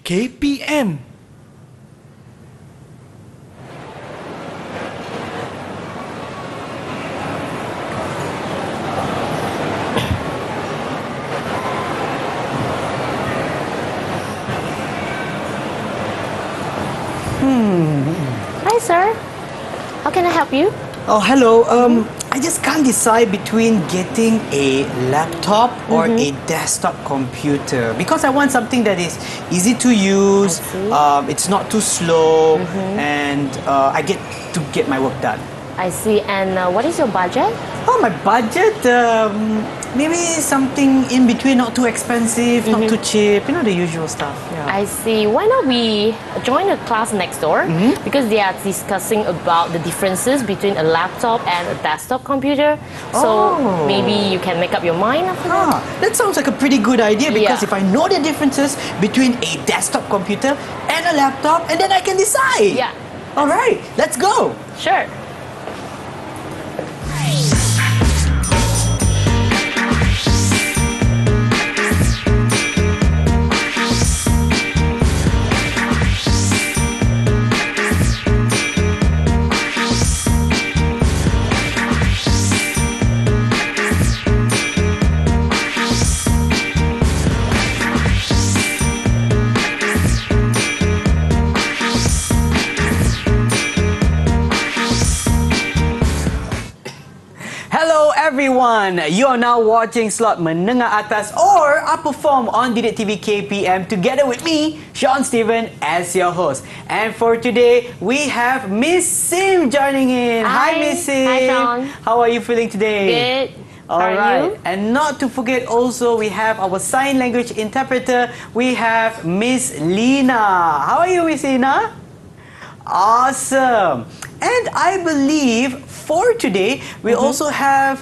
KPM. Hi, sir. How can I help you? Oh, hello. I just can't decide between getting a laptop or a desktop computer because I want something that is easy to use, it's not too slow, and I get to get my work done. I see. And what is your budget? Oh, my budget? Maybe something in between, not too expensive, not too cheap, you know, the usual stuff. Yeah. I see. Why not we join a class next door? Because they are discussing about the differences between a laptop and a desktop computer. So maybe you can make up your mind after that. That sounds like a pretty good idea because if I know the differences between a desktop computer and a laptop, and then I can decide. Yeah. All right, let's go. Sure. Everyone, you are now watching slot Menengah Atas or Upper Form on Didik TV KPM together with me, Sean Steven, as your host. And for today, we have Miss Sim joining in. Hi Miss Sim. Hi Sean. How are you feeling today? Good. All right. And not to forget also, we have our sign language interpreter. We have Miss Lina. How are you, Miss Lina? Awesome. And I believe for today, we also have,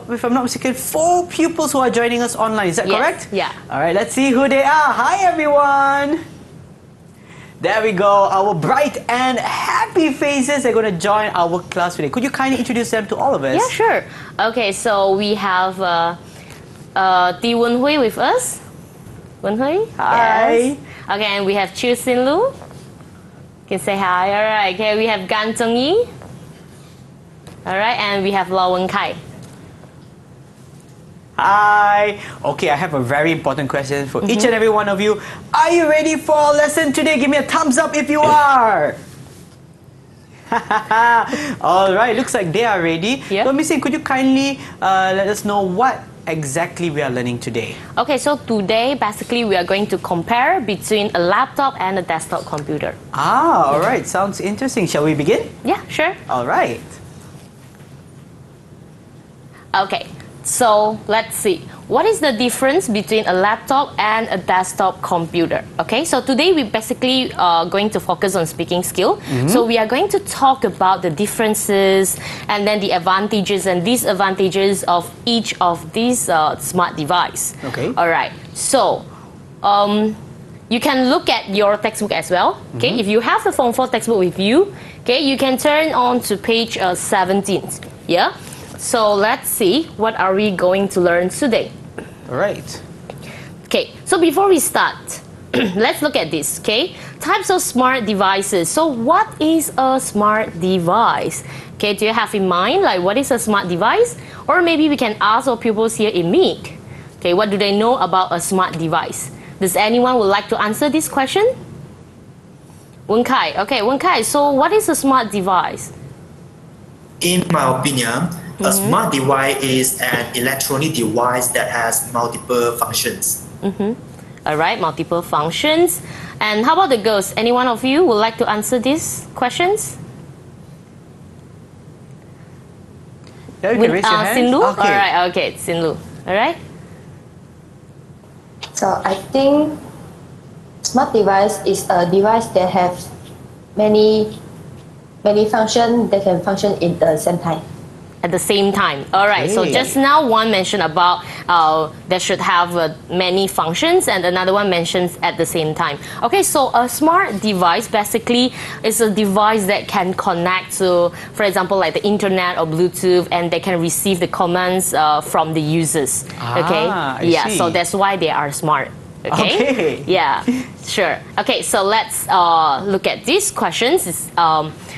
if I'm not mistaken, 4 pupils who are joining us online. Is that correct? Yeah. All right, let's see who they are. Hi, everyone. There we go. Our bright and happy faces are going to join our class today. Could you kindly introduce them to all of us? Yeah, sure. Okay, so we have Ti Wen Hui with us. Wen Hui? Hi. Yes. Okay, and we have Chiu Sin Lu. You can say hi. All right. Okay, we have Gan Zheng Yi. All right, and we have Law Wen Kai. Hi. Okay, I have a very important question for each and every one of you. Are you ready for our lesson today? Give me a thumbs up if you are. All right, looks like they are ready. Yeah. So, Miss Sim, could you kindly let us know what exactly we are learning today? Okay, so today basically we are going to compare between a laptop and a desktop computer. All right, sounds interesting. Shall we begin? Yeah, sure. All right. Okay, so let's see. What is the difference between a laptop and a desktop computer? Okay, so today we basically are going to focus on speaking skill. So we are going to talk about the differences and then the advantages and disadvantages of each of these smart device. Okay. All right, so you can look at your textbook as well. Okay, if you have the Form 4 textbook with you, okay, you can turn on to page 17. Yeah. So let's see, what are we going to learn today? All right. Okay, so before we start, let's look at this, okay? Types of smart devices. So what is a smart device? Okay, do you have in mind, like, what is a smart device? Or maybe we can ask our pupils here in MIG. Okay, what do they know about a smart device? Does anyone would like to answer this question? Wen Kai. Okay, Wen Kai, so what is a smart device? In my opinion, a smart device is an electronic device that has multiple functions. All right, multiple functions. And how about the girls? Any one of you would like to answer these questions? Yeah, you can raise your hand. Sin Lu? Okay. All right, okay, Sin Lu. All right. So I think smart device is a device that have many functions that can function in the same time. At the same time. All right, so just now one mentioned about that should have many functions and another one mentions at the same time. Okay, so a smart device basically is a device that can connect to, for example, like the internet or Bluetooth, and they can receive the commands from the users. Okay, I yeah, see. so that's why they are smart. Okay? Yeah, sure. Okay, so let's look at these questions.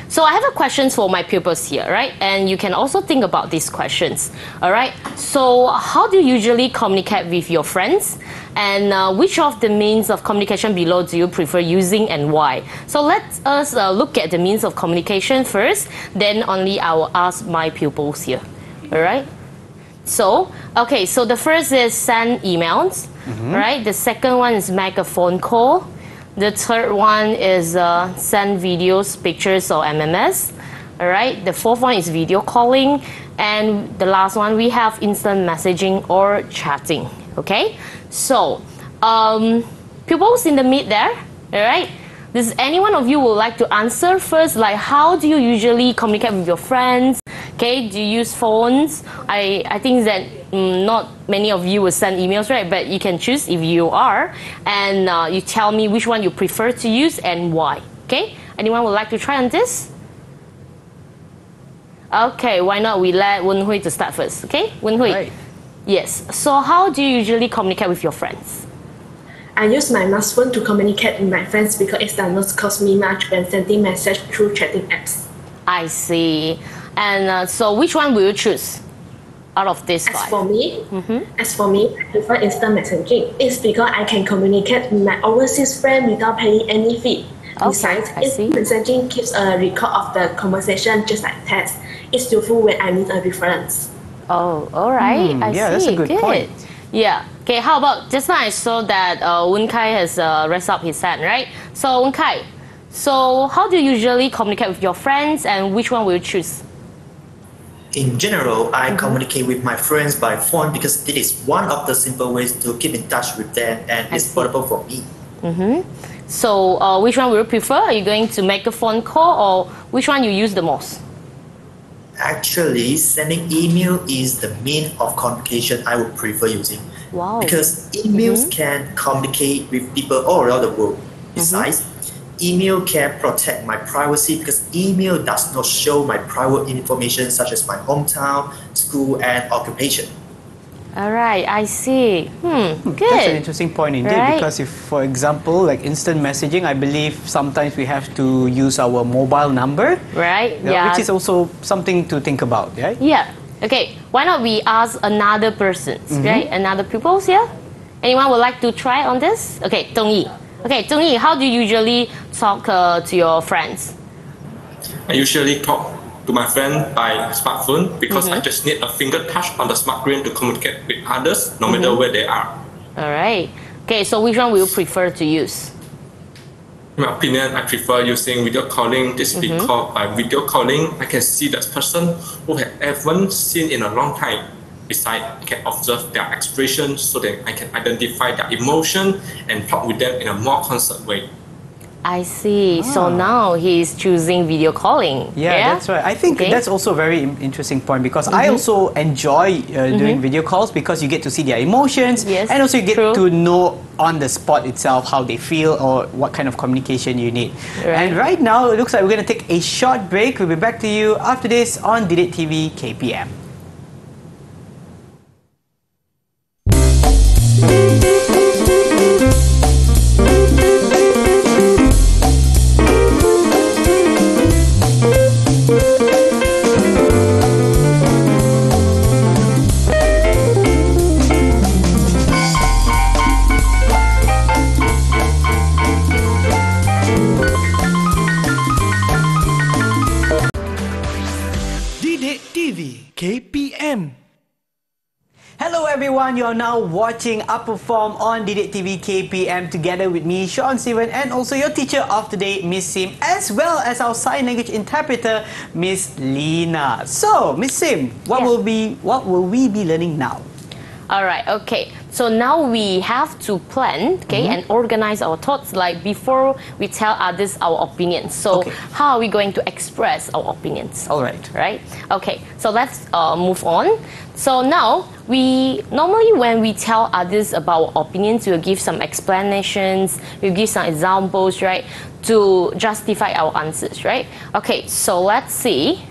So I have a questions for my pupils here, right? And you can also think about these questions, all right? So how do you usually communicate with your friends? And which of the means of communication below do you prefer using and why? So let us look at the means of communication first, then only I will ask my pupils here, all right? So, okay, so the first is send emails, right? The second one is make a phone call. The third one is send videos, pictures, or MMS. All right. The fourth one is video calling. And the last one, we have instant messaging or chatting. Okay. So, pupils in the mid there, all right? Does any one of you would like to answer first? Like, how do you usually communicate with your friends? Okay, do you use phones? I think that not many of you will send emails, right? But you can choose if you are. And you tell me which one you prefer to use and why. Okay, anyone would like to try on this? Okay, why not we let Wen Hui to start first, okay? Wen Hui. Right. Yes, so how do you usually communicate with your friends? I use my mouse phone to communicate with my friends because it does not cost me much when sending message through chatting apps. I see. And so which one will you choose out of this five? As for me, I prefer instant messaging. It's because I can communicate with my overseas friend without paying any fee. Besides, instant messaging keeps a record of the conversation just like text. It's useful when I need a reference. Oh, all right. I see. Yeah, that's a good point. Yeah. Okay, how about just now I saw that Wen Kai has raised up his hand, right? So Wen Kai, so how do you usually communicate with your friends and which one will you choose? In general, I communicate with my friends by phone because this is one of the simple ways to keep in touch with them and it's portable for me. So which one will you prefer? Are you going to make a phone call or which one you use the most? Actually, sending email is the mean of communication I would prefer using. Wow. Because emails can communicate with people all around the world. Besides, email can protect my privacy because email does not show my private information such as my hometown, school, and occupation. All right, I see. Good. That's an interesting point indeed, Right. because if, for example, like instant messaging, I believe sometimes we have to use our mobile number, Right? Yeah. which is also something to think about, right? Yeah. Okay. Why not we ask another person, right? Another pupils here. Anyone would like to try on this? Okay, Dong Yi. Okay, Dong Yi, how do you usually talk to your friends? I usually talk to my friend by smartphone because I just need a finger touch on the smart screen to communicate with others, no matter where they are. All right. Okay, so which one will you prefer to use? In my opinion, I prefer using video calling. This is because by video calling, I can see that person who I haven't seen in a long time. Besides, I can observe their expression so that I can identify their emotion and talk with them in a more concert way. I see. So now he's choosing video calling. Yeah, that's right. I think that's also a very interesting point because I also enjoy doing video calls because you get to see their emotions and also you get to know on the spot itself how they feel or what kind of communication you need. And right now, it looks like we're going to take a short break. We'll be back to you after this on Didik TV KPM. Didik TV KPM. Hello everyone, you are now watching Up Perform on Didik TV KPM together with me, Sean Steven, and also your teacher of today, Miss Sim, as well as our sign language interpreter, Miss Lina. So, Miss Sim, what will we be learning now? All right, okay. So now we have to plan, and organize our thoughts like before we tell others our opinions. So how are we going to express our opinions? All right. Right? Okay, so let's move on. So now, normally when we tell others about our opinions, we'll give some explanations, we'll give some examples, right? To justify our answers, right? Okay, so let's see.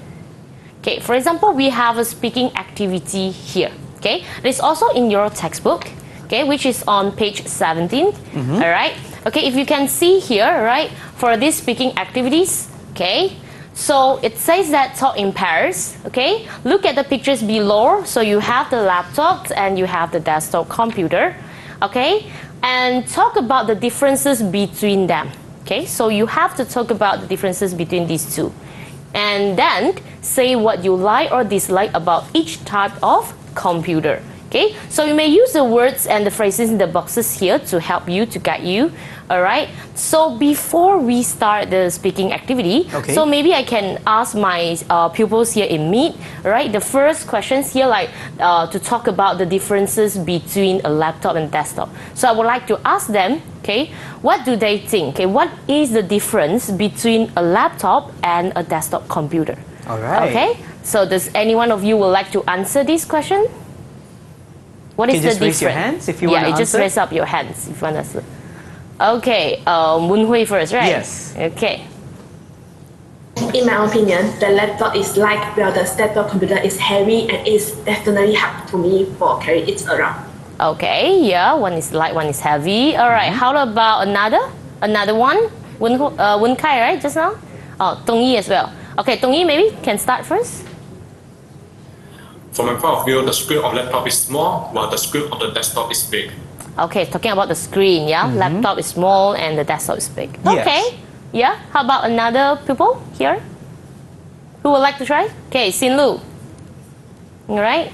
Okay, for example, we have a speaking activity here. Okay, it's also in your textbook. okay, which is on page 17. All right. Okay, if you can see here, right, for these speaking activities, okay, so it says that talk in pairs, okay. Look at the pictures below. So you have the laptop and you have the desktop computer, okay, and talk about the differences between them, okay. So you have to talk about the differences between these two. And then say what you like or dislike about each type of computer. Okay, so you may use the words and the phrases in the boxes here to help you, to guide you. All right. So before we start the speaking activity, so maybe I can ask my pupils here in Meet. All right. The first questions here, like to talk about the differences between a laptop and desktop. So I would like to ask them, okay, what do they think? Okay, what is the difference between a laptop and a desktop computer? All right. Okay. So does any one of you would like to answer this question? What is the difference? Raise your hands if you want to answer. Yeah, just raise up your hands if you want to answer. Okay, Moon Hui first, right? Yes. Okay. In my opinion, the laptop is light, while the desktop computer is heavy and is definitely hard to me for carry it around. Okay, yeah, one is light, one is heavy. All right, how about another one? Wen Kai, right, just now? Oh, Tong Yi as well. Okay, Tong Yi, maybe can start first. From my point of view, the screen of laptop is small, while the screen of the desktop is big. Okay, talking about the screen, yeah? Laptop is small and the desktop is big. Yes. Okay, yeah. How about another people here? Who would like to try? Okay, Sin Lu. All right.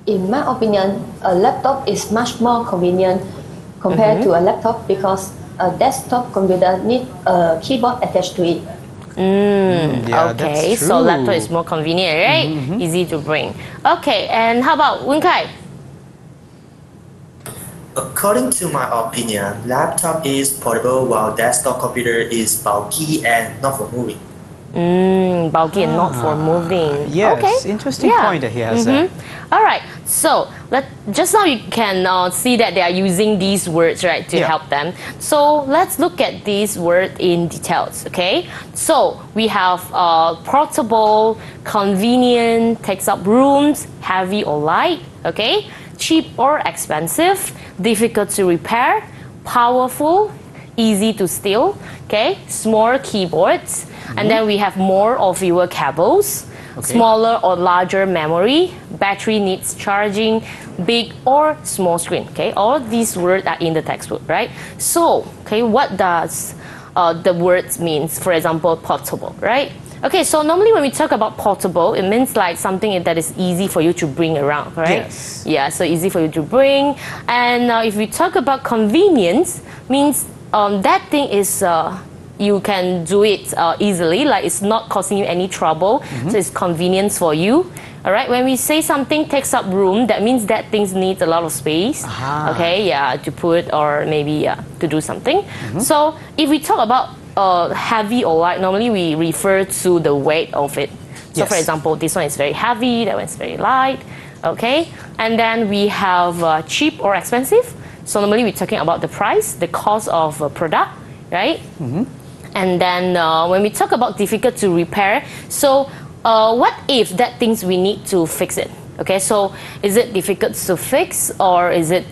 In my opinion, a laptop is much more convenient compared to a laptop because a desktop computer needs a keyboard attached to it. Yeah, okay, that's so true. laptop is more convenient, right? Easy to bring. Okay, and how about Wen Kai? According to my opinion, laptop is portable while desktop computer is bulky and not for moving. Bulky and not for moving. Yes, okay. interesting point that he has there. All right, so just now you can see that they are using these words, right, to help them. So let's look at these words in details, okay? So we have portable, convenient, takes up rooms, heavy or light, okay? Cheap or expensive, difficult to repair, powerful, easy to steal, okay? Small keyboards, and then we have more or fewer cables, smaller or larger memory, battery needs charging, big or small screen, okay? All these words are in the textbook, right? So, okay, what does the words means? For example, portable, right? Okay, so normally when we talk about portable, it means like something that is easy for you to bring around, right? Yes. Yeah, so easy for you to bring. And if we talk about convenience, means that thing is you can do it easily, like it's not causing you any trouble, so it's convenience for you. All right, when we say something takes up room, that means that things needs a lot of space. Okay, yeah, to put or maybe to do something. So if we talk about heavy or light, normally we refer to the weight of it. So for example, this one is very heavy, that one is very light. Okay, and then we have cheap or expensive. So normally we're talking about the price, the cost of a product, right? And then when we talk about difficult to repair, so what if that things we need to fix it? Okay, so is it difficult to fix, or is it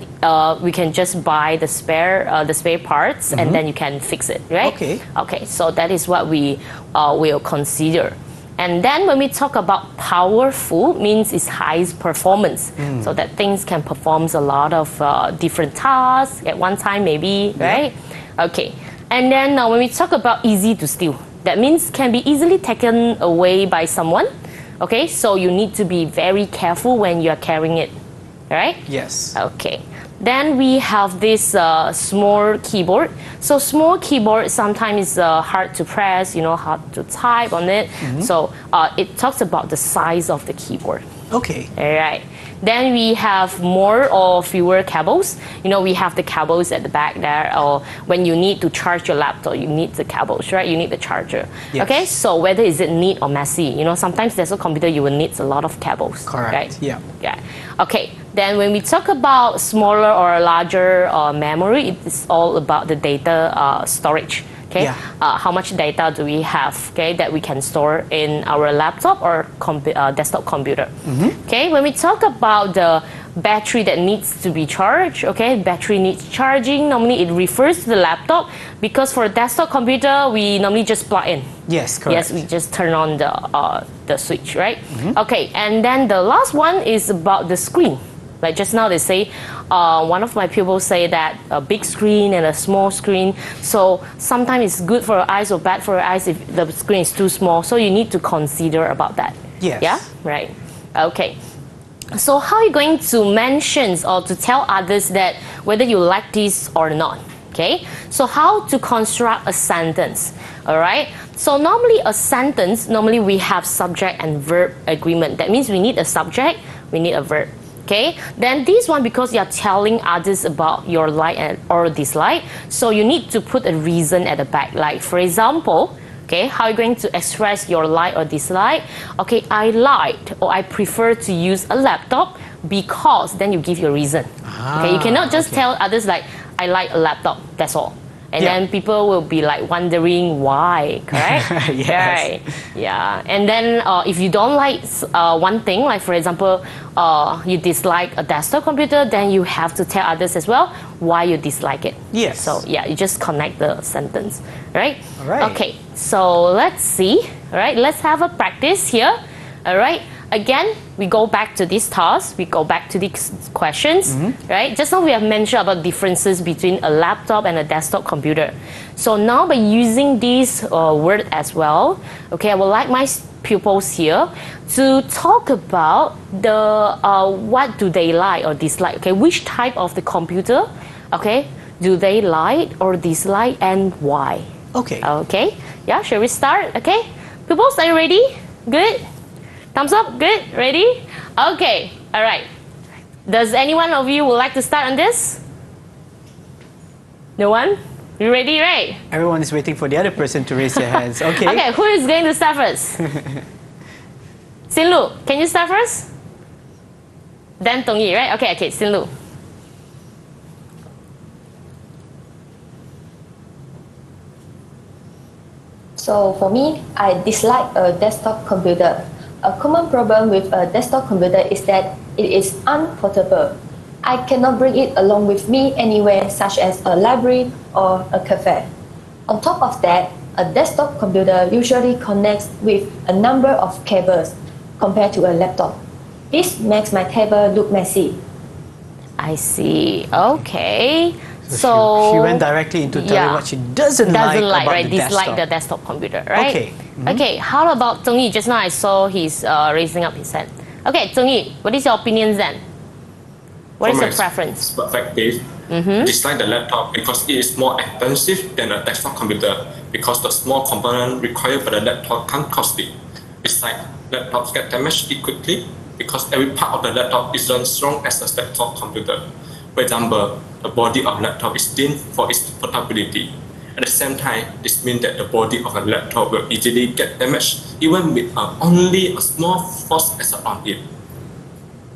we can just buy the spare parts and then you can fix it, right? Okay. Okay, so that is what we will consider. And then when we talk about powerful, means it's highest performance. So that things can perform a lot of different tasks at one time maybe, right? Okay. And then when we talk about easy to steal, that means can be easily taken away by someone. Okay, so you need to be very careful when you are carrying it, right? Yes. Okay. Then we have this small keyboard. So small keyboard sometimes is hard to press, hard to type on it. So it talks about the size of the keyboard. Okay. All right. Then we have more or fewer cables. We have the cables at the back there, or when you need to charge your laptop, you need the cables, right? You need the charger. Yes. Okay, so whether is it neat or messy, sometimes there's a computer you will need a lot of cables. Correct. Right? Yeah. Yeah. Okay. Then when we talk about smaller or larger memory, it's all about the data storage. Okay, how much data do we have, okay, that we can store in our laptop or desktop computer? Okay, when we talk about the battery that needs to be charged. Okay, battery needs charging. Normally it refers to the laptop, because for a desktop computer we normally just plug in. Yes, correct. Yes, we just turn on the switch, right? Okay, and then the last one is about the screen. Like just now they say, one of my pupils say that a big screen and a small screen. So sometimes it's good for your eyes or bad for your eyes if the screen is too small. So you need to consider about that. Yes. Yeah, right. Okay. So how are you going to mention or to tell others that whether you like this or not? Okay. So how to construct a sentence? All right. So normally a sentence, normally we have subject and verb agreement. That means we need a subject, we need a verb. Okay, then this one, because you are telling others about your like or dislike, so you need to put a reason at the back. Like for example, okay, how are you going to express your like or dislike? Okay, I liked or I prefer to use a laptop because, then you give your reason. Okay, you cannot just tell others like, I like a laptop, that's all. And then people will be like wondering why, correct? Yes. Right. Yeah. And then if you don't like one thing, like for example, you dislike a desktop computer, then you have to tell others as well why you dislike it. Yes. So yeah, you just connect the sentence, right? All right. Okay. So let's see. All right. Let's have a practice here. All right. Again, we go back to this task, we go back to these questions, right? Just now we have mentioned about differences between a laptop and a desktop computer. So now by using this word as well, okay, I would like my pupils here to talk about the what do they like or dislike, okay? Which type of the computer, okay, do they like or dislike and why? Okay. Okay, yeah, shall we start? Okay, pupils, are you ready? Good? Thumbs up, good, ready? Okay, all right. Does anyone of you would like to start on this? No one? You ready, right? Everyone is waiting for the other person to raise their hands. Okay. Okay, who is going to start first? Sinlu, can you start first? Then Tongyi, right? Okay, Sinlu. So for me, I dislike a desktop computer. A common problem with a desktop computer is that it is unportable. I cannot bring it along with me anywhere, such as a library or a cafe. On top of that, a desktop computer usually connects with a number of cables compared to a laptop. This makes my table look messy. I see. Okay. So she went directly into telling what she doesn't like about right? the desktop. Dislike the desktop computer, right? Okay. Okay. How about Tongyi? Just now I saw he's raising up his hand. Okay, Tongyi, what is your opinions then? What is your preference? Perspective, dislike the laptop because it is more expensive than a desktop computer because the small component required by the laptop can costly. Besides, laptops get damaged quickly because every part of the laptop isn't strong as a desktop computer. For example, the body of laptop is thin for its portability. At the same time, this means that the body of a laptop will easily get damaged even with only a small force exert on it.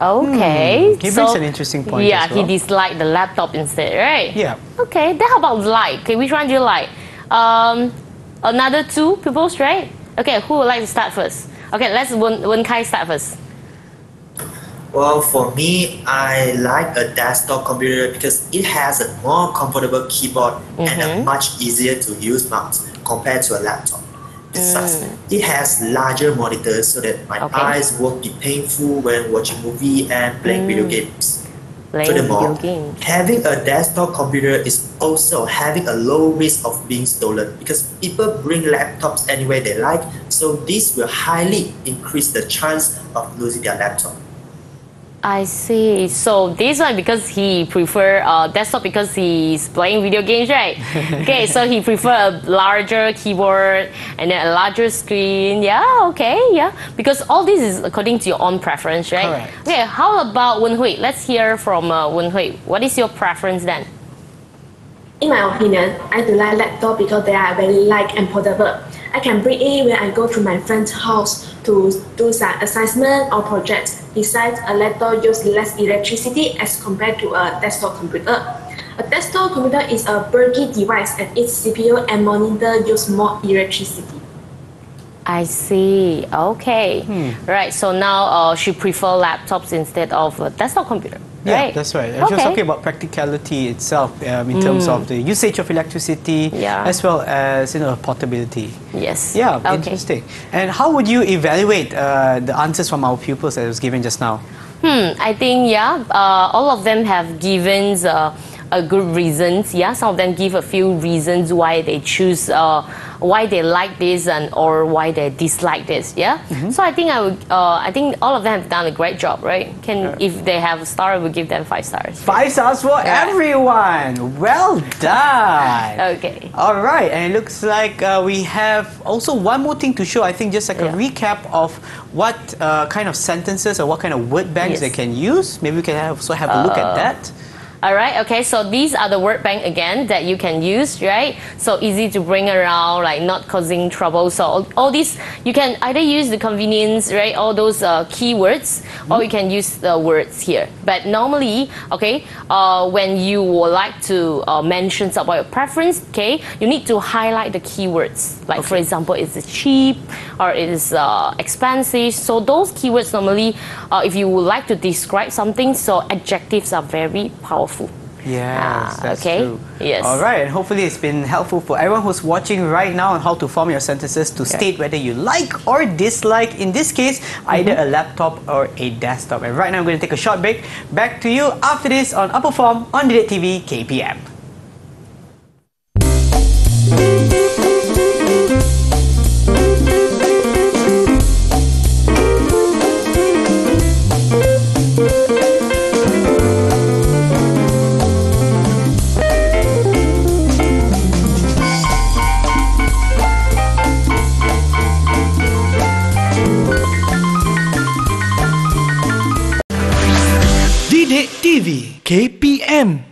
Okay. He brings an interesting point Yeah, as well. he disliked the laptop instead, right? Yeah. Okay, then how about like? Okay, which one do you like? Another two pupils, right? Okay, who would like to start first? Okay, let's Wen Kai start first. Well, for me, I like a desktop computer because it has a more comfortable keyboard and a much easier to use mouse compared to a laptop. Besides, it has larger monitors so that my eyes won't be painful when watching movie and playing video games. Furthermore, having a desktop computer is also having a low risk of being stolen because people bring laptops anywhere they like, so this will highly increase the chance of losing their laptop. I see. So this one because he prefer desktop because he's playing video games, right? Okay, so he prefer a larger keyboard and then a larger screen. Yeah, okay, yeah. Because all this is according to your own preference, right? Correct. Okay, how about Wen Hui? Let's hear from Wen Hui. What is your preference then? In my opinion, I do like laptop because they are very light and portable. I can bring it when I go to my friend's house to do some assignment or projects. Besides, a laptop uses less electricity as compared to a desktop computer. A desktop computer is a bulky device and its CPU and monitor use more electricity. I see. Okay. Right. So now she prefer laptops instead of a desktop computer. Yeah, right? that's right. She was talking about practicality itself in terms of the usage of electricity, as well as portability. Yes. Yeah, interesting. And how would you evaluate the answers from our pupils that was given just now? I think all of them have given a good reasons. Yeah, some of them give a few reasons why they choose, why they like this or why they dislike this. Yeah. So I think I think all of them have done a great job, right? If they have a star, we give them 5 stars. 5 stars for everyone. Well done. Okay. All right, and it looks like we have also one more thing to show. I think just like a recap of what kind of sentences or what kind of word banks they can use. Maybe we can also have a look at that. All right, okay, so these are the word bank again that you can use, right? So easy to bring around, like not causing trouble. So all these, you can either use the convenience, right? All those keywords, or you can use the words here. But normally, okay, when you would like to mention about your preference, okay, you need to highlight the keywords. Like for example, is it cheap or it is expensive? So those keywords normally, if you would like to describe something, so adjectives are very powerful. Yes, that's true. Yes. All right, and hopefully it's been helpful for everyone who's watching right now on how to form your sentences to state whether you like or dislike, in this case, either a laptop or a desktop. And right now I'm going to take a short break. Back to you after this on Upper Form on Didik TV KPM. Didik TV KPM.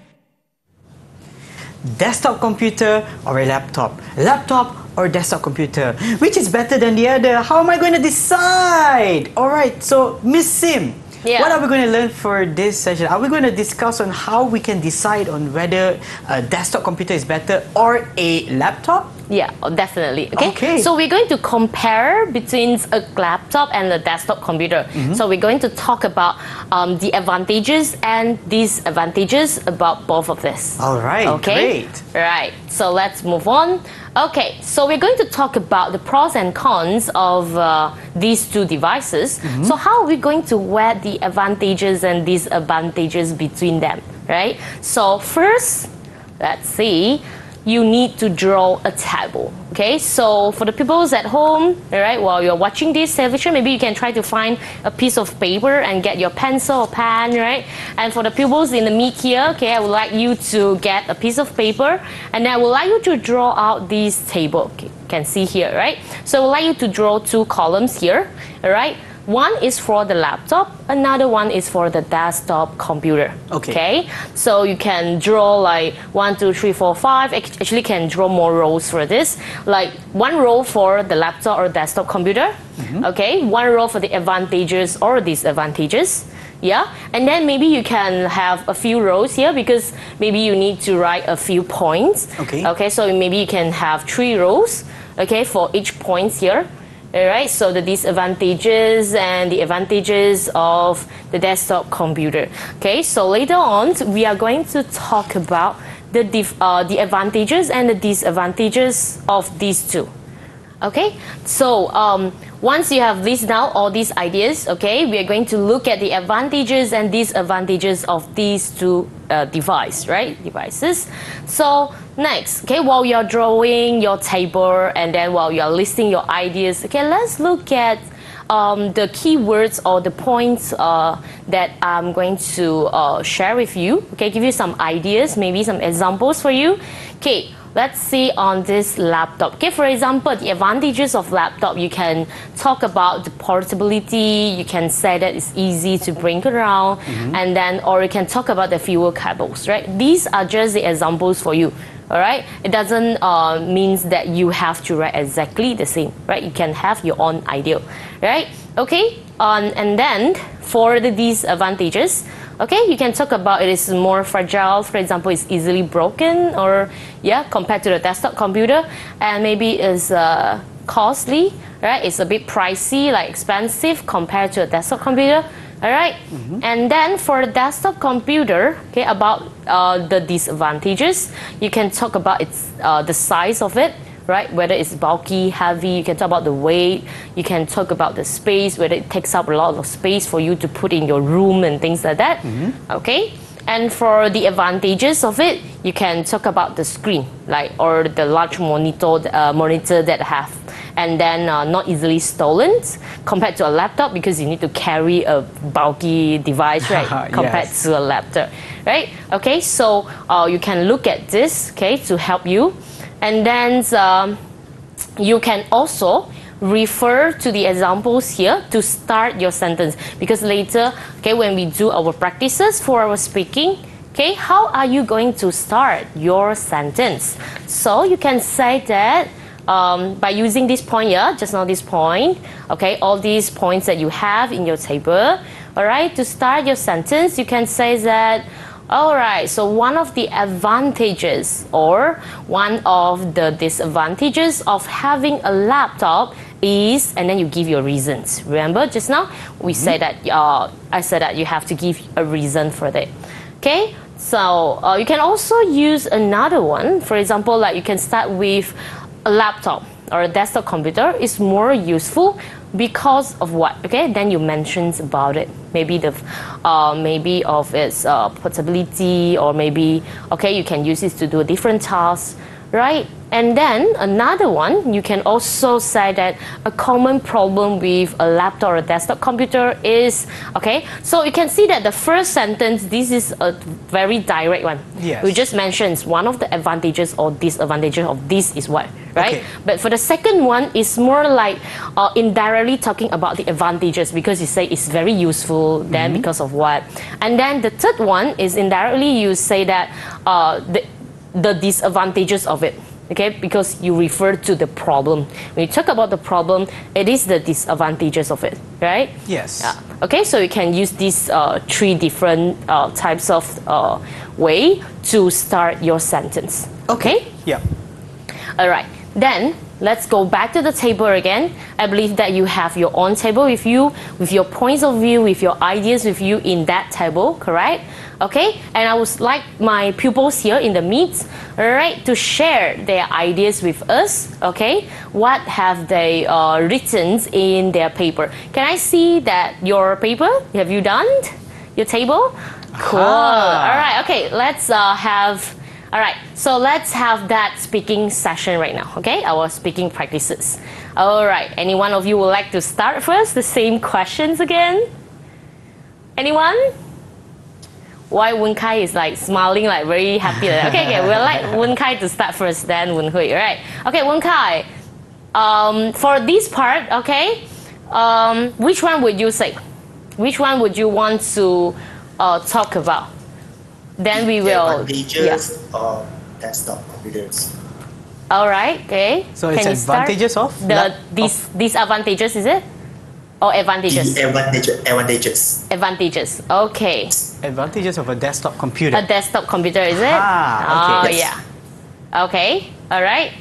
Desktop computer or a laptop? Laptop or desktop computer? Which is better than the other? How am I going to decide? Alright, so Miss Sim, what are we going to learn for this session? Are we going to discuss on how we can decide on whether a desktop computer is better or a laptop? Yeah, definitely. Okay. So we're going to compare between a laptop and a desktop computer. So we're going to talk about the advantages and disadvantages about both of this. All right, great. Right. So let's move on. Okay, so we're going to talk about the pros and cons of these two devices. So how are we going to weigh the advantages and disadvantages between them, right? So first, let's see. You need to draw a table. Okay, so for the people at home, all right, while you're watching this television, maybe you can try to find a piece of paper and get your pencil or pen, right? And for the pupils in the mid here, okay, I would like you to get a piece of paper, and I would like you to draw out this table. Okay, you can see here, right? So I would like you to draw 2 columns here, all right? One is for the laptop, another one is for the desktop computer. Okay. So you can draw like 1, 2, 3, 4, 5. Actually, can draw more rows for this. Like 1 row for the laptop or desktop computer. Okay. 1 row for the advantages or disadvantages. Yeah. And then maybe you can have a few rows here because maybe you need to write a few points. Okay. So maybe you can have 3 rows. Okay, for each point here. Alright, so the disadvantages and the advantages of the desktop computer. Okay, so later on we are going to talk about the advantages and the disadvantages of these two. Okay, so once you have listed down all these ideas, okay, we are going to look at the advantages and disadvantages of these two devices. So next, okay, while you're drawing your table and then while you're listing your ideas, okay, let's look at the keywords or the points that I'm going to share with you. Okay, give you some ideas, maybe some examples for you. Okay. Let's see on this laptop. Okay, for example, the advantages of laptop, you can talk about the portability, you can say that it's easy to bring around, and then, or you can talk about the fewer cables, right? These are just the examples for you, all right? It doesn't mean that you have to write exactly the same, right? You can have your own idea, right? Okay, and then for the disadvantages, okay, you can talk about it is more fragile, for example, it's easily broken, or compared to the desktop computer, and maybe it's costly, right? It's a bit pricey, like expensive compared to a desktop computer. All right. And then for the desktop computer, okay, about the disadvantages, you can talk about the size of it, right? Whether it's bulky, heavy, you can talk about the weight, you can talk about the space, whether it takes up a lot of space for you to put in your room and things like that. Okay. And for the advantages of it, you can talk about the screen, like, or the large monitor that have, and then not easily stolen compared to a laptop, because you need to carry a bulky device, right? Compared to a laptop, right? Okay, so you can look at this, okay, to help you, and then you can also refer to the examples here to start your sentence, because later, okay, when we do our practices for our speaking, okay, how are you going to start your sentence? So you can say that by using this point here, just now this point, okay, all these points that you have in your table, all right, to start your sentence, you can say that, all right, so one of the advantages or one of the disadvantages of having a laptop is, and then you give your reasons. Remember just now we said that I said that you have to give a reason for that. Okay, so you can also use another one. For example, like you can start with a laptop or a desktop computer is more useful because of what? Okay, then you mentions about it. Maybe the maybe of its portability, or maybe okay, you can use it to do a different task, right? And then another one, you can also say that a common problem with a laptop or a desktop computer is, okay, so you can see that the first sentence, this is a very direct one. Yes. We just mentioned one of the advantages or disadvantages of this is what, right? Okay. But for the second one, it's more like indirectly talking about the advantages, because you say it's very useful, then because of what. And then the third one is indirectly you say that the disadvantages of it. Okay, because you refer to the problem. When you talk about the problem, it is the disadvantages of it, right? Yes. Yeah. Okay, so you can use these three different types of way to start your sentence. Okay? Yeah. All right. Then let's go back to the table again. I believe that you have your own table with you, with your points of view, with your ideas with you in that table, correct? Okay, and I would like my pupils here in the meet, right, to share their ideas with us. Okay, what have they written in their paper? Can I see that your paper? Have you done your table? Cool. All right. Okay, let's have. All right, so let's have that speaking session right now. Okay, our speaking practices. All right, any one of you would like to start first? The same questions again. Anyone? Why Wen Kai is like smiling, like very happy. Okay, we'll like Wen Kai to start first, then Wen Hui, right? Okay, Wen Kai, for this part, okay, which one would you say? Which one would you want to talk about? Then we will. Advantages of desktop computers. All right, okay. So it's Can you start? advantages of disadvantages, is it? Or advantages? The advantages. Advantages, okay. Advantages of a desktop computer. A desktop computer, is it? Ah, okay. Oh, Yes. yeah. Okay, all right.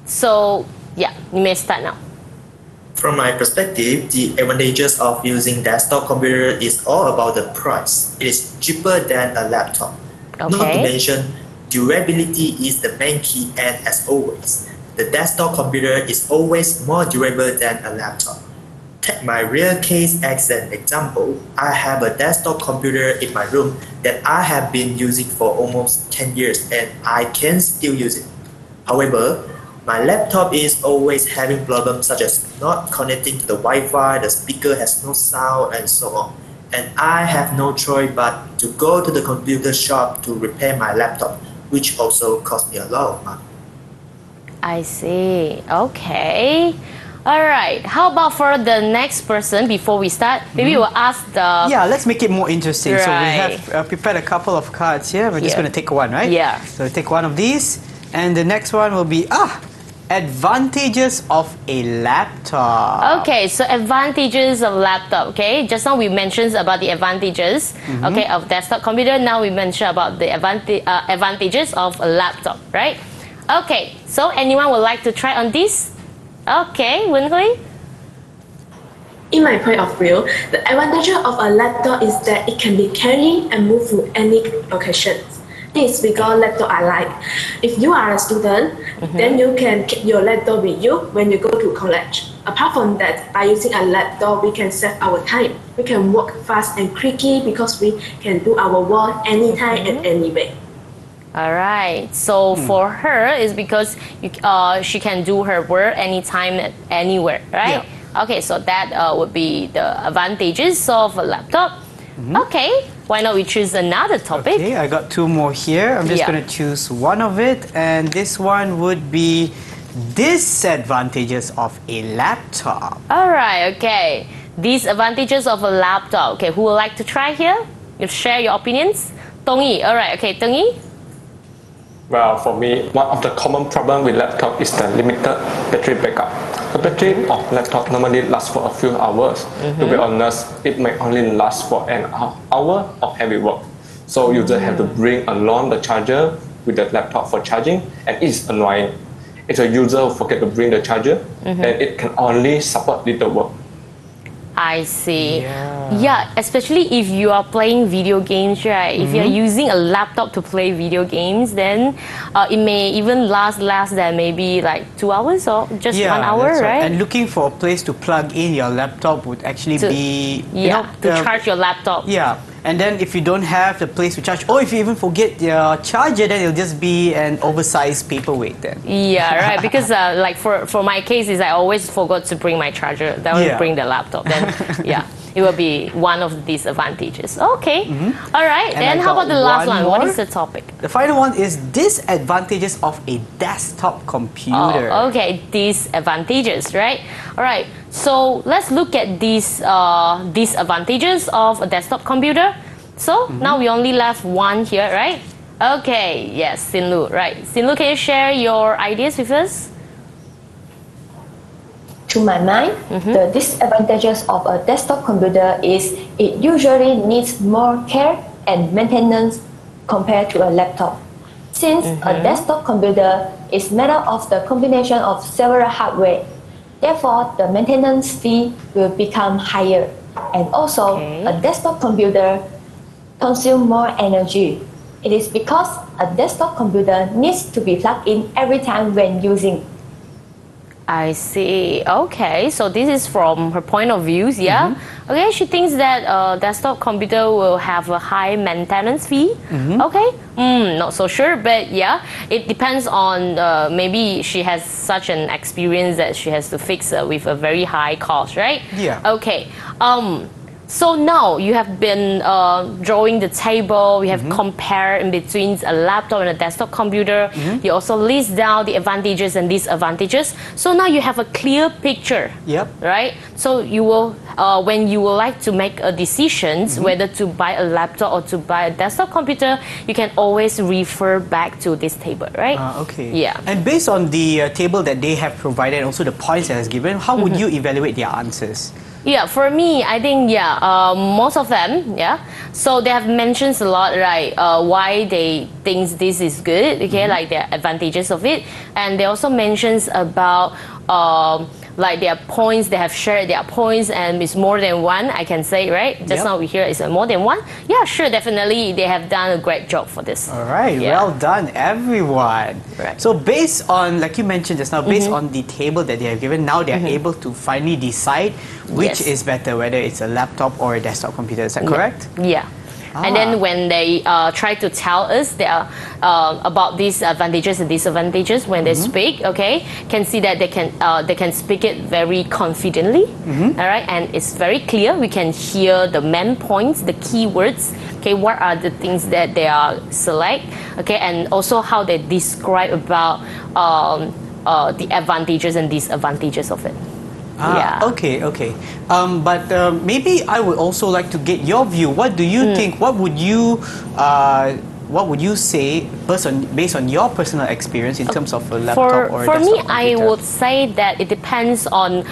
So, yeah, you may start now. From my perspective, the advantages of using desktop computer is all about the price. It is cheaper than a laptop. Not to Okay. mention, durability is the main key, and as always, the desktop computer is always more durable than a laptop. Take my real case as an example. I have a desktop computer in my room that I have been using for almost 10 years, and I can still use it. However, my laptop is always having problems such as not connecting to the Wi-Fi, the speaker has no sound, and so on. And I have no choice but to go to the computer shop to repair my laptop, which also cost me a lot of money. I see. Okay. All right. How about for the next person before we start? Maybe we'll ask the. Yeah, let's make it more interesting. So we Right. have prepared a couple of cards here. We're just Yeah. going to take one, right? Yeah. So take one of these, and the next one will be advantages of a laptop. Okay, so advantages of laptop. Okay, just now we mentioned about the advantages. Okay, of desktop computer. Now we mention about the advantages of a laptop, right? Okay, so anyone would like to try on this? Okay, Wen Hui. In my point of view, the advantage of a laptop is that it can be carried and moved to any occasion. This is because laptop are like, if you are a student, then you can keep your laptop with you when you go to college. Apart from that, by using a laptop, we can save our time. We can work fast and quickly because we can do our work anytime and anywhere. All right. So for her, is because she can do her work anytime, anywhere, right? Yeah. Okay. So that would be the advantages of a laptop. Okay. Why not we choose another topic? Okay. I got two more here. I'm just going to choose one of it, and this one would be disadvantages of a laptop. All right. Okay. Disadvantages of a laptop. Okay. Who would like to try here? You share your opinions. Tongi. All right. Okay. Tongi. Well, for me, one of the common problems with laptop is the limited battery backup. The battery of laptop normally lasts for a few hours. To be honest, it may only last for an hour of heavy work. So you just have to bring along the charger with the laptop for charging, and it's annoying. If a user forget to bring the charger, then it can only support little work. I see. Yeah, especially if you are playing video games, right? If you're using a laptop to play video games, then it may even last less than maybe like 2 hours or just 1 hour, right? And looking for a place to plug in your laptop would actually be... to charge your laptop. Yeah. And then if you don't have the place to charge, or if you even forget your charger, then it'll just be an oversized paperweight then. Yeah, right. Because like for my case is I always forgot to bring my charger. That would bring the laptop. Then it will be one of the disadvantages. Okay. All right. And then how about the last one? What is the topic? The final one is disadvantages of a desktop computer. Oh, okay. Disadvantages, right? All right. So let's look at these disadvantages of a desktop computer. So now we only left one here, right? Okay, yes, Sinlu, right. Sinlu, can you share your ideas with us? To my mind, the disadvantages of a desktop computer is it usually needs more care and maintenance compared to a laptop. Since a desktop computer is made up of the combination of several hardware, therefore the maintenance fee will become higher. And also, a desktop computer consumes more energy. It is because a desktop computer needs to be plugged in every time when using. I see. Okay, so this is from her point of view, yeah? Okay, she thinks that a desktop computer will have a high maintenance fee. Okay, not so sure, but yeah, it depends on maybe she has such an experience that she has to fix with a very high cost, right? Yeah. Okay. So now you have been drawing the table, we have compared in between a laptop and a desktop computer. You also list down the advantages and disadvantages. So now you have a clear picture, right? So you will, when you would like to make a decision whether to buy a laptop or to buy a desktop computer, you can always refer back to this table, right? Okay. Yeah. And based on the table that they have provided, also the points that has given, how would you evaluate their answers? Yeah, for me, I think, most of them, so they have mentioned a lot, right, why they think this is good, okay, like the advantages of it. And they also mentions about, like their points, they have shared their points and it's more than one, I can say, right? Just now we hear it's more than one. Yeah, sure, definitely, they have done a great job for this. All right, well done, everyone. Right. So based on, like you mentioned just now, based on the table that they have given, now they are able to finally decide which is better, whether it's a laptop or a desktop computer. Is that correct? Yeah. And then when they try to tell us about these advantages and disadvantages when they speak, okay, can see that they can speak it very confidently, all right, and it's very clear. We can hear the main points, the keywords, okay, what are the things that they are select, okay, and also how they describe about the advantages and disadvantages of it. Okay. But maybe I would also like to get your view. What do you think? What would you what would you say based on your personal experience in terms of a laptop or a for desktop me, computer? I would say that it depends on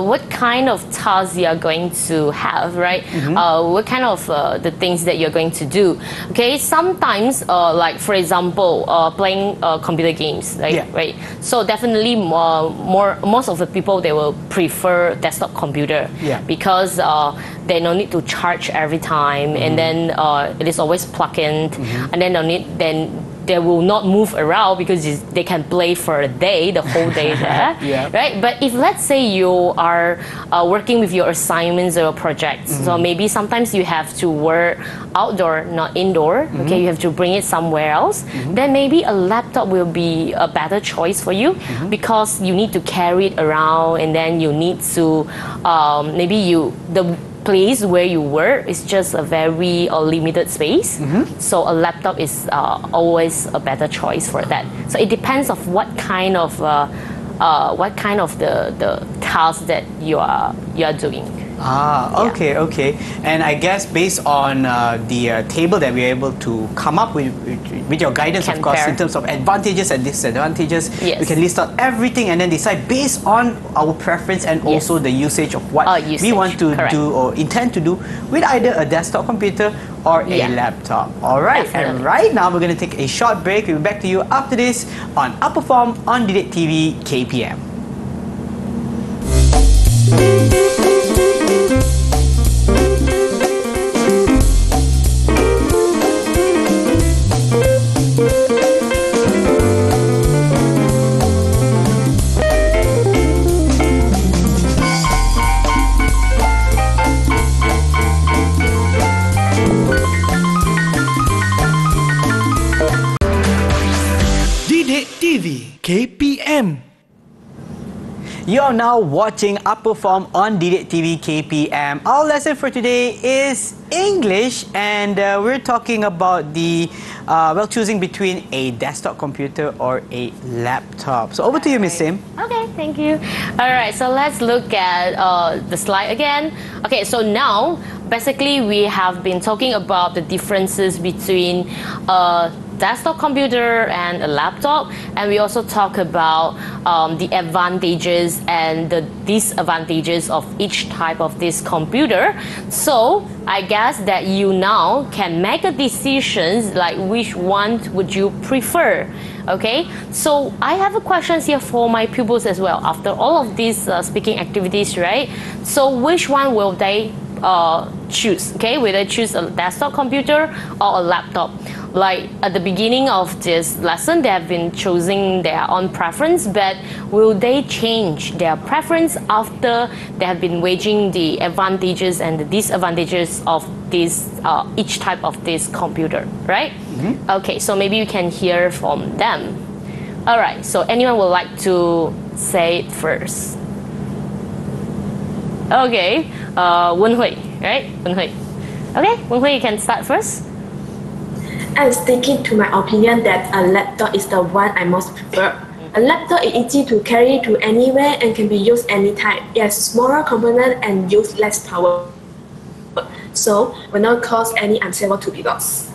what kind of task you are going to have, right? What kind of the things that you're going to do. Okay, sometimes like for example, playing computer games, right? So definitely most of the people, they will prefer desktop computer because they no need to charge every time, and then it is always plugged in, and then they will not move around because they can play for a day, the whole day there, right? But if let's say you are working with your assignments or projects, so maybe sometimes you have to work outdoor, not indoor, okay, you have to bring it somewhere else, then maybe a laptop will be a better choice for you because you need to carry it around, and then you need to, the place where you work is just a very limited space, so a laptop is always a better choice for that. So it depends of what kind of the task that you are doing. Okay. And I guess based on the table that we're able to come up with your guidance, of course, in terms of advantages and disadvantages, we can list out everything and then decide based on our preference and also the usage of what we want to do or intend to do with either a desktop computer or a laptop. All right, and right now we're going to take a short break. We'll be back to you after this on Upper Form on Didik TV KPM. Didik TV KPM. You're now watching Upper Form on Didik TV KPM. Our lesson for today is English, and we're talking about the choosing between a desktop computer or a laptop. So over to you, Miss Sim. Okay, thank you. All right, so let's look at the slide again. Okay, so now basically we have been talking about the differences between desktop computer and a laptop, and we also talk about the advantages and the disadvantages of each type of this computer. So I guess that you now can make a decision like which one would you prefer. Okay, so I have a question here for my pupils as well. After all of these speaking activities, right? So which one will they choose? Okay, will they choose a desktop computer or a laptop? Like at the beginning of this lesson, they have been choosing their own preference, but will they change their preference after they have been weighing the advantages and the disadvantages of this each type of this computer, right? Okay, so maybe you can hear from them. All right, so anyone would like to say it first? Okay, Wenhui, right? Wenhui. Okay, Wenhui, you can start first. I'm sticking to my opinion that a laptop is the one I most prefer. A laptop is easy to carry to anywhere and can be used anytime. It has smaller components and use less power, so will not cause any unstable to be lost.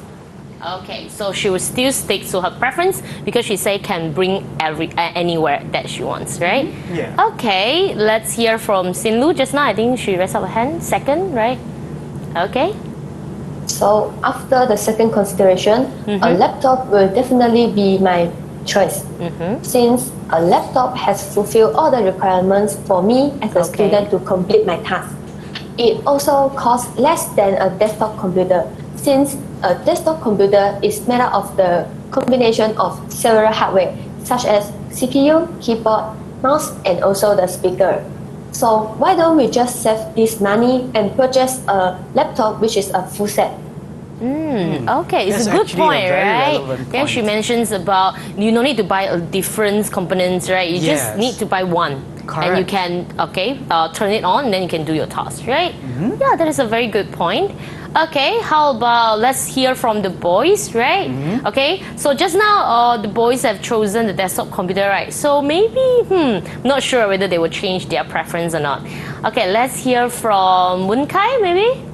Okay, so she will still stick to her preference because she say can bring anywhere that she wants, right? Yeah. Okay, let's hear from Sinlu just now. I think she raised up her hand second, right? Okay. So after the second consideration, a laptop will definitely be my choice, since a laptop has fulfilled all the requirements for me as a student to complete my task. It also costs less than a desktop computer, since a desktop computer is made up of the combination of several hardware, such as CPU, keyboard, mouse, and also the speaker. So why don't we just save this money and purchase a laptop which is a full set? Okay, it's That's a good actually a point, very right? relevant Then she point. mentions about you don't need to buy a different components, right? You just need to buy one. And you can, turn it on and then you can do your task, right? Yeah, that is a very good point. Okay, how about let's hear from the boys, right? Okay, so just now the boys have chosen the desktop computer, right? So maybe, not sure whether they will change their preference or not. Okay, let's hear from Mun Kai, maybe?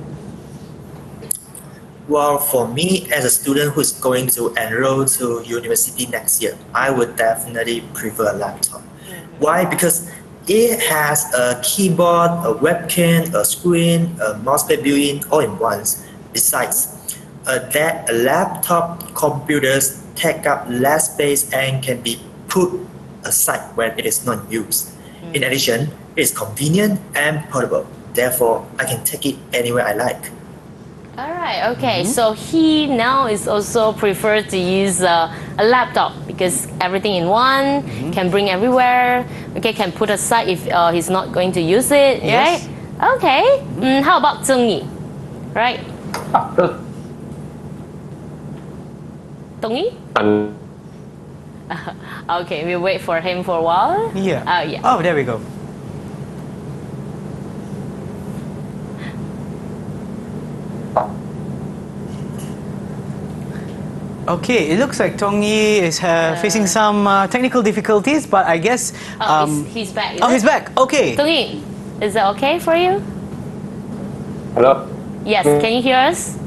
Well, for me, as a student who is going to enroll to university next year, I would definitely prefer a laptop. Why? Because it has a keyboard, a webcam, a screen, a mousepad built-in, all in once. Besides, that laptop computers take up less space and can be put aside when it is not used. In addition, it is convenient and portable. Therefore, I can take it anywhere I like. All right, okay. So he now is also preferred to use a laptop because everything in one, can bring everywhere, okay, can put aside if he's not going to use it, right? Okay. How about Zheng Yi? Right? Dong Yi? Okay, we'll wait for him for a while. Yeah. Oh, there we go. Okay, it looks like Tong Yi is facing some technical difficulties, but I guess... he's back. He's back. Okay. Tong Yi, is that okay for you? Hello? Yes, can you hear us?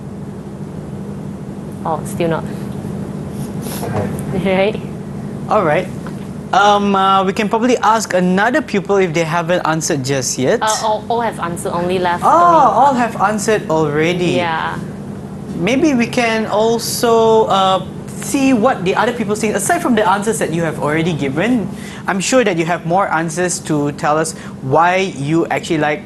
Oh, still not. Right? All right. We can probably ask another pupil if they haven't answered just yet. All have answered, only left. Oh, all have answered already. Yeah. Maybe we can also see what the other people think. Aside from the answers that you have already given, I'm sure that you have more answers to tell us why you actually like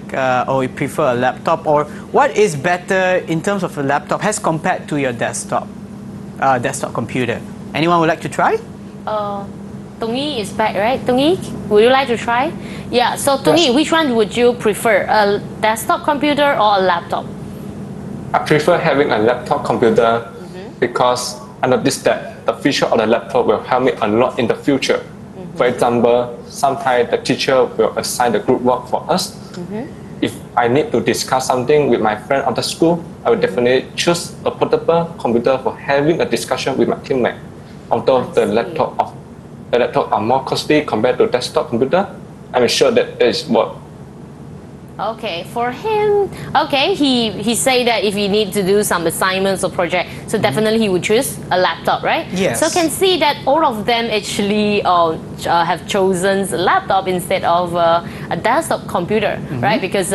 or you prefer a laptop, or what is better in terms of a laptop as compared to your desktop computer. Anyone would like to try? Tong Yi is back, right? Tong Yi, would you like to try? Yeah, so Tong Yi, which one would you prefer? A desktop computer or a laptop? I prefer having a laptop computer because I noticed that the feature of the laptop will help me a lot in the future. For example, sometimes the teacher will assign the group work for us. If I need to discuss something with my friend at the school, I will definitely choose a portable computer for having a discussion with my teammate. Although the laptop are more costly compared to desktop computer, I'm sure that it is worth. Okay, for him, okay, he say that if you need to do some assignments or project, so definitely he would choose a laptop, right? Yes. So can see that all of them actually have chosen a laptop instead of a desktop computer, right? Because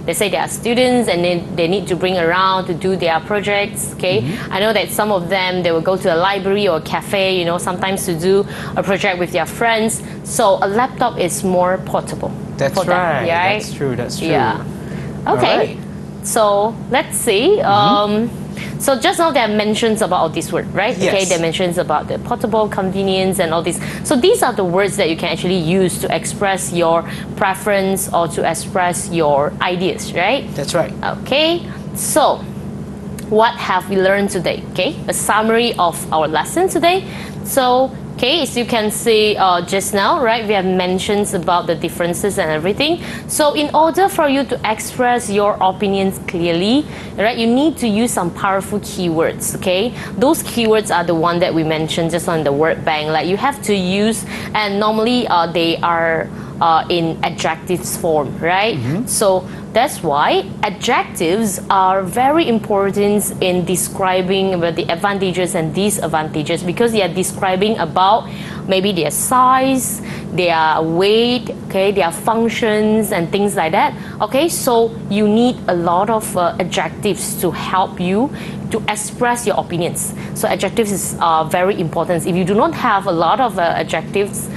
they say they are students and they need to bring around to do their projects, okay? I know that some of them, they will go to a library or a cafe, you know, sometimes to do a project with their friends. So a laptop is more portable. That's for right. Them, right. That's true. That's true. Yeah. Okay. Right. So let's see. So just now there are mentions about all these words, right? Yes. Okay, there are mentions about the portable, convenience, and all this. So these are the words that you can actually use to express your preference or to express your ideas, right? That's right. Okay. So what have we learned today? Okay, a summary of our lesson today. So okay, as you can see just now, right, we have mentions about the differences and everything. So in order for you to express your opinions clearly, right, you need to use some powerful keywords, okay? Those keywords are the one that we mentioned just on the word bank. Like you have to use, and normally they are in adjectives form, right? So that's why adjectives are very important in describing the advantages and disadvantages, because they are describing about maybe their size, their weight, okay, their functions and things like that. Okay, so you need a lot of adjectives to help you to express your opinions. So adjectives is very important. If you do not have a lot of adjectives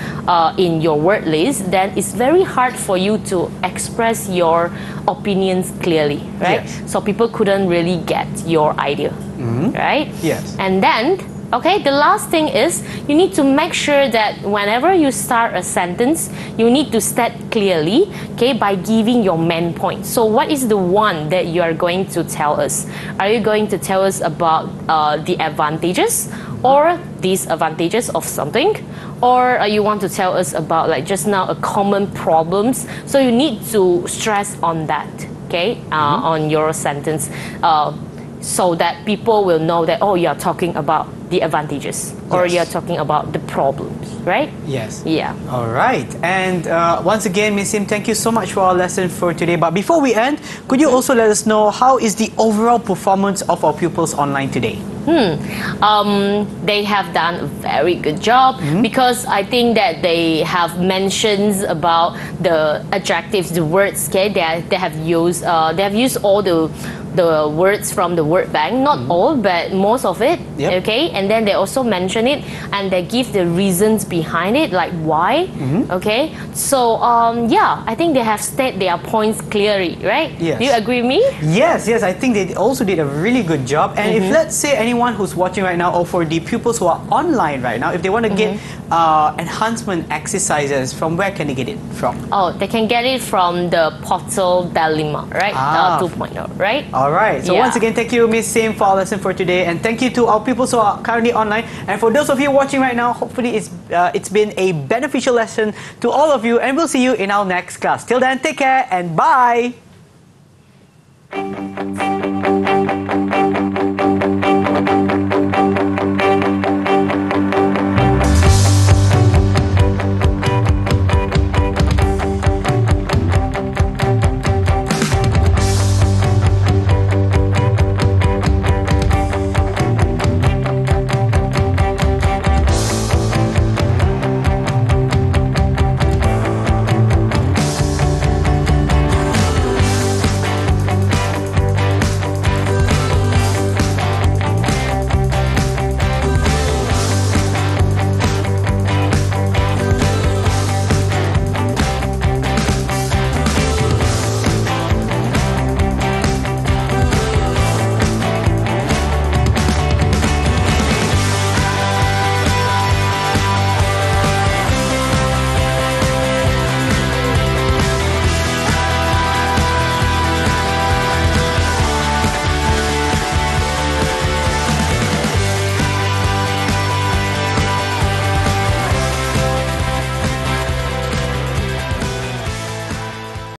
in your word list, then it's very hard for you to express your opinions clearly, right? Yes. So people couldn't really get your idea, right? Yes. And then, okay, the last thing is you need to make sure that whenever you start a sentence, you need to start clearly, okay, by giving your main point. So what is the one that you are going to tell us? Are you going to tell us about the advantages or disadvantages of something? Or you want to tell us about, like just now, a common problems? So you need to stress on that, okay, on your sentence. so that people will know that, oh, you're talking about the advantages or you're talking about the problems, right? Yes. Yeah. All right. And once again, Miss Sim, thank you so much for our lesson for today. But before we end, could you also let us know how is the overall performance of our pupils online today? They have done a very good job because I think that they have mentions about the adjectives, the words. Okay, they have used all the words from the word bank, not all, but most of it. Okay, and then they also mention it and they give the reasons behind it, like why. Okay, so yeah, I think they have stated their points clearly, right? Yes. Do you agree with me? Yes, I think they also did a really good job. And if let's say anyone who's watching right now, or for the pupils who are online right now, if they want to get enhancement exercises, from where can they get it from? Oh, they can get it from the portal Dilemma, right? 2.0, right? All right. So once again, thank you, Miss Sim, for our lesson for today, and thank you to our pupils who are currently online. And for those of you watching right now, hopefully it's been a beneficial lesson to all of you, and we'll see you in our next class. Till then, take care and bye.